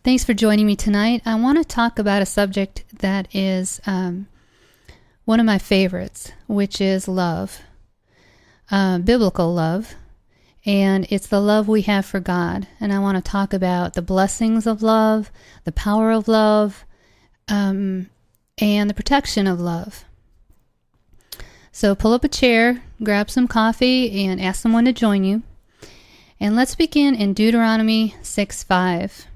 Thanks for joining me tonight. I want to talk about a subject that is one of my favorites, which is love, biblical love, and it's the love we have for God. And I want to talk about the blessings of love, the power of love, and the protection of love. So pull up a chair, grab some coffee, and ask someone to join you. And let's begin in Deuteronomy 6:5.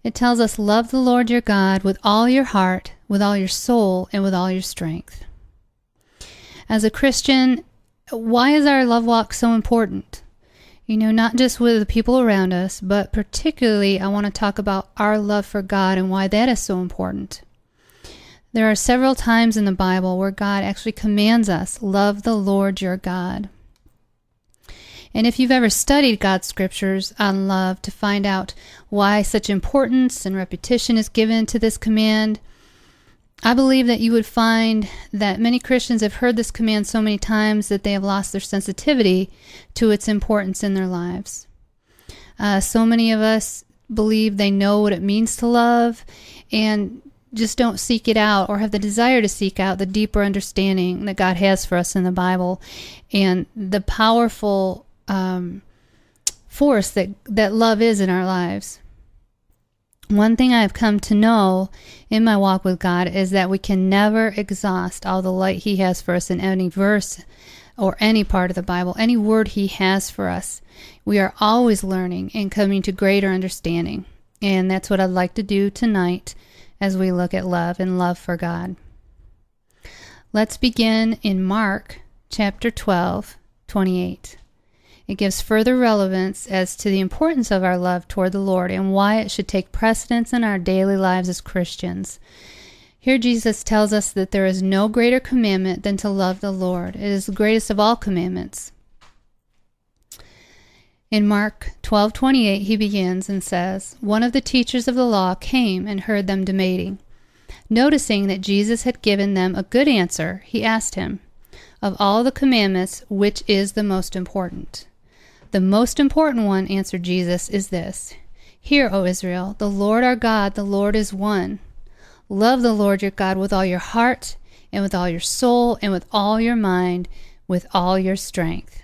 It tells us, love the Lord your God with all your heart, with all your soul, and with all your strength. As a Christian, why is our love walk so important? Not just with the people around us, but particularly I want to talk about our love for God and why that is so important. There are several times in the Bible where God actually commands us, love the Lord your God. And if you've ever studied God's scriptures on love to find out why such importance and repetition is given to this command, I believe that you would find that many Christians have heard this command so many times that they have lost their sensitivity to its importance in their lives. So many of us believe they know what it means to love and just don't seek it out or have the desire to seek out the deeper understanding that God has for us in the Bible and the powerful force that love is in our lives. One thing I have come to know in my walk with God is that we can never exhaust all the light He has for us in any verse or any part of the Bible, any word He has for us. We are always learning and coming to greater understanding. And that's what I'd like to do tonight as we look at love and love for God. Let's begin in Mark chapter 12:28. It gives further relevance as to the importance of our love toward the Lord and why it should take precedence in our daily lives as Christians. Here Jesus tells us that there is no greater commandment than to love the Lord. It is the greatest of all commandments. In Mark 12:28, he begins and says, one of the teachers of the law came and heard them debating. Noticing that Jesus had given them a good answer, he asked him, of all the commandments, which is the most important? The most important one, answered Jesus, is this. Hear, O Israel, the Lord our God, the Lord is one. Love the Lord your God with all your heart, and with all your soul, and with all your mind, with all your strength.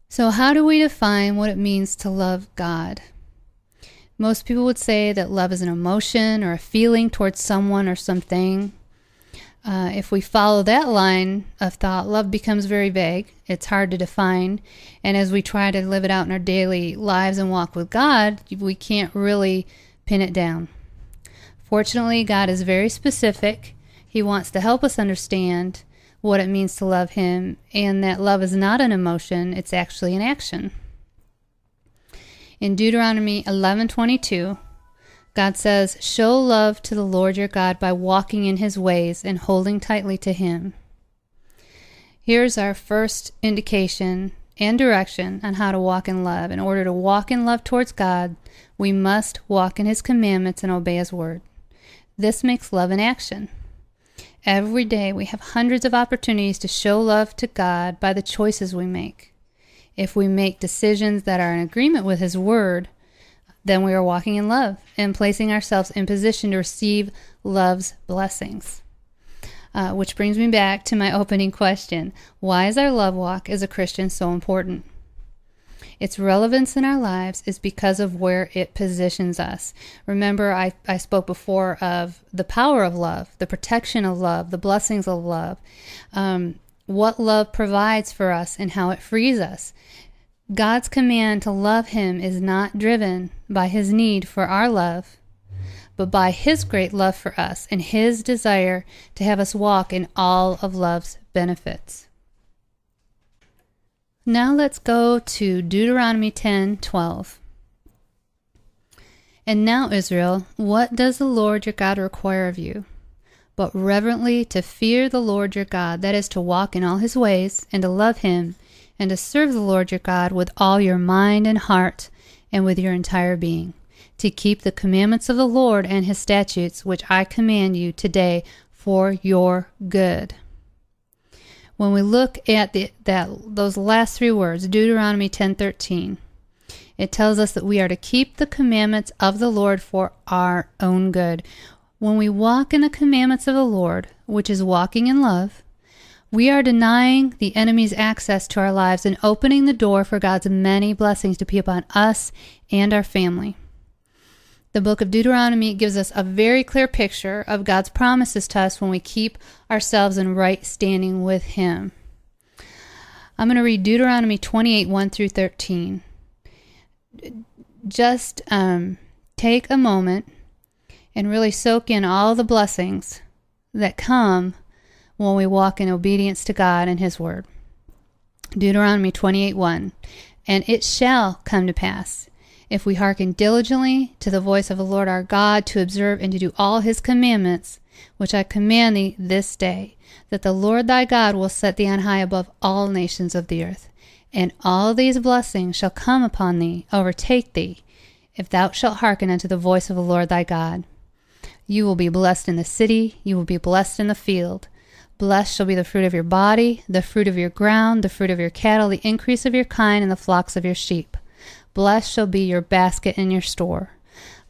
So how do we define what it means to love God? Most people would say that love is an emotion or a feeling towards someone or something. If we follow that line of thought, love becomes very vague. It's hard to define. And as we try to live it out in our daily lives and walk with God, we can't really pin it down. Fortunately, God is very specific. He wants to help us understand what it means to love Him, and that love is not an emotion, it's actually an action. In Deuteronomy 11:22, God says, show love to the Lord your God by walking in His ways and holding tightly to Him. Here's our first indication and direction on how to walk in love. In order to walk in love towards God, we must walk in His commandments and obey His word. This makes love an action. Every day we have hundreds of opportunities to show love to God by the choices we make. If we make decisions that are in agreement with His word, then we are walking in love and placing ourselves in position to receive love's blessings. Which brings me back to my opening question. Why is our love walk as a Christian so important? Its relevance in our lives is because of where it positions us. Remember, I spoke before of the power of love, the protection of love, the blessings of love, what love provides for us and how it frees us. God's command to love Him is not driven by His need for our love, but by His great love for us and His desire to have us walk in all of love's benefits. Now let's go to Deuteronomy 10:12. And now, Israel, what does the Lord your God require of you? But reverently to fear the Lord your God, that is to walk in all His ways, and to love Him, and to serve the Lord your God with all your mind and heart, and with your entire being, to keep the commandments of the Lord and His statutes, which I command you today for your good. When we look at those last three words, Deuteronomy 10:13, It tells us that we are to keep the commandments of the Lord for our own good. When we walk in the commandments of the Lord, which is walking in love, we are denying the enemy's access to our lives and opening the door for God's many blessings to be upon us and our family. The book of Deuteronomy gives us a very clear picture of God's promises to us when we keep ourselves in right standing with Him. I'm going to read Deuteronomy 28, 1 through 13. Just take a moment and really soak in all the blessings that come when we walk in obedience to God and His Word. Deuteronomy 28:1. And it shall come to pass, if we hearken diligently to the voice of the Lord our God, to observe and to do all His commandments, which I command thee this day, that the Lord thy God will set thee on high above all nations of the earth. And all these blessings shall come upon thee, overtake thee, if thou shalt hearken unto the voice of the Lord thy God. You will be blessed in the city, you will be blessed in the field. Blessed shall be the fruit of your body, the fruit of your ground, the fruit of your cattle, the increase of your kine, and the flocks of your sheep. Blessed shall be your basket and your store.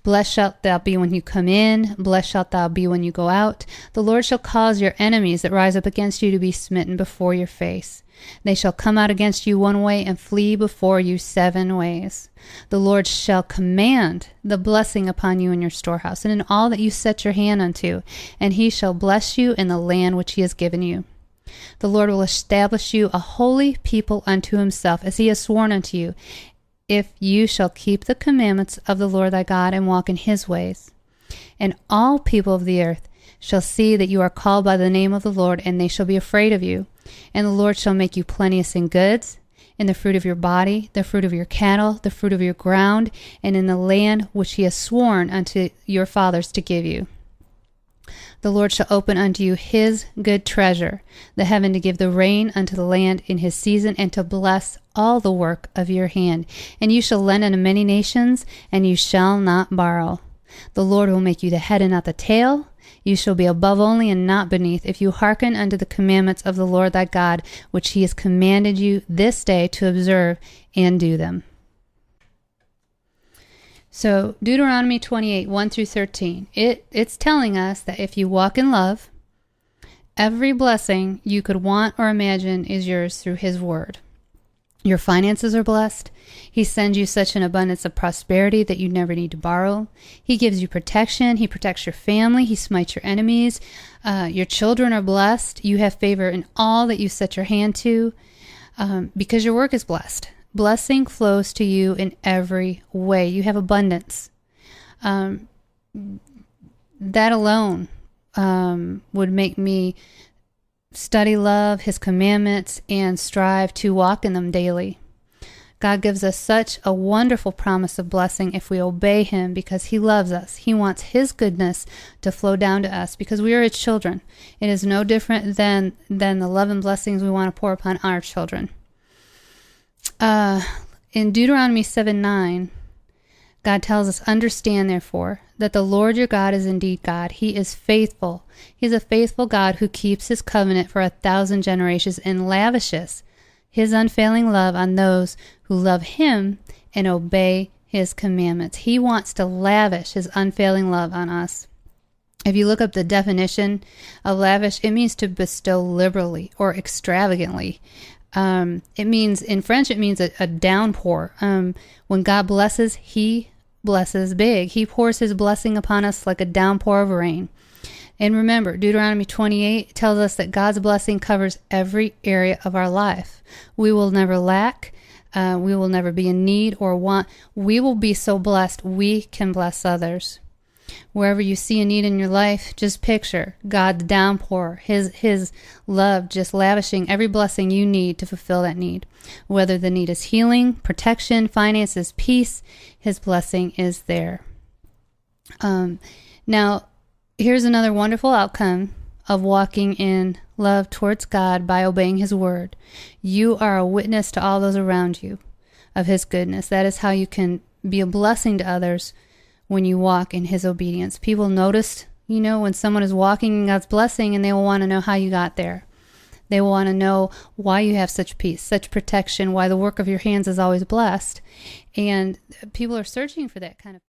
Blessed shalt thou be when you come in, blessed shalt thou be when you go out. The Lord shall cause your enemies that rise up against you to be smitten before your face. They shall come out against you one way and flee before you 7 ways. The Lord shall command the blessing upon you in your storehouse and in all that you set your hand unto, and He shall bless you in the land which He has given you. The Lord will establish you a holy people unto Himself, as He has sworn unto you, if you shall keep the commandments of the Lord thy God and walk in His ways. And all people of the earth shall see that you are called by the name of the Lord, and they shall be afraid of you. And the Lord shall make you plenteous in goods, in the fruit of your body, the fruit of your cattle, the fruit of your ground, and in the land which He has sworn unto your fathers to give you. The Lord shall open unto you His good treasure, the heaven, to give the rain unto the land in His season, and to bless all the work of your hand. And you shall lend unto many nations, and you shall not borrow. The Lord will make you the head and not the tail. You shall be above only and not beneath, if you hearken unto the commandments of the Lord thy God, which He has commanded you this day to observe and do them. So Deuteronomy 28, 1 through 13, it's telling us that if you walk in love, every blessing you could want or imagine is yours through His Word. Your finances are blessed. He sends you such an abundance of prosperity that you never need to borrow. He gives you protection. He protects your family. He smites your enemies. Your children are blessed. You have favor in all that you set your hand to, because your work is blessed. Blessing flows to you in every way. You have abundance. That alone would make me study love, His commandments, and strive to walk in them daily. God gives us such a wonderful promise of blessing if we obey Him, because He loves us. He wants His goodness to flow down to us because we are His children. It is no different than the love and blessings we want to pour upon our children. In Deuteronomy 7:9, God tells us, understand, therefore, that the Lord your God is indeed God. He is faithful. He is a faithful God who keeps His covenant for 1,000 generations and lavishes His unfailing love on those who love Him and obey His commandments. He wants to lavish His unfailing love on us. If you look up the definition of lavish, it means to bestow liberally or extravagantly. It means, in French, it means a downpour. When God blesses, He blesses big. He pours His blessing upon us like a downpour of rain. And remember, Deuteronomy 28 tells us that God's blessing covers every area of our life. We will never lack. We will never be in need or want. We will be so blessed we can bless others. Wherever you see a need in your life, just picture God's downpour, His love, just lavishing every blessing you need to fulfill that need. Whether the need is healing, protection, finances, peace, His blessing is there. Now, here's another wonderful outcome of walking in love towards God by obeying His Word. You are a witness to all those around you of His goodness. That is how you can be a blessing to others when you walk in His obedience. People notice, when someone is walking in God's blessing, and they will want to know how you got there. They want to know why you have such peace, such protection, why the work of your hands is always blessed. And people are searching for that kind of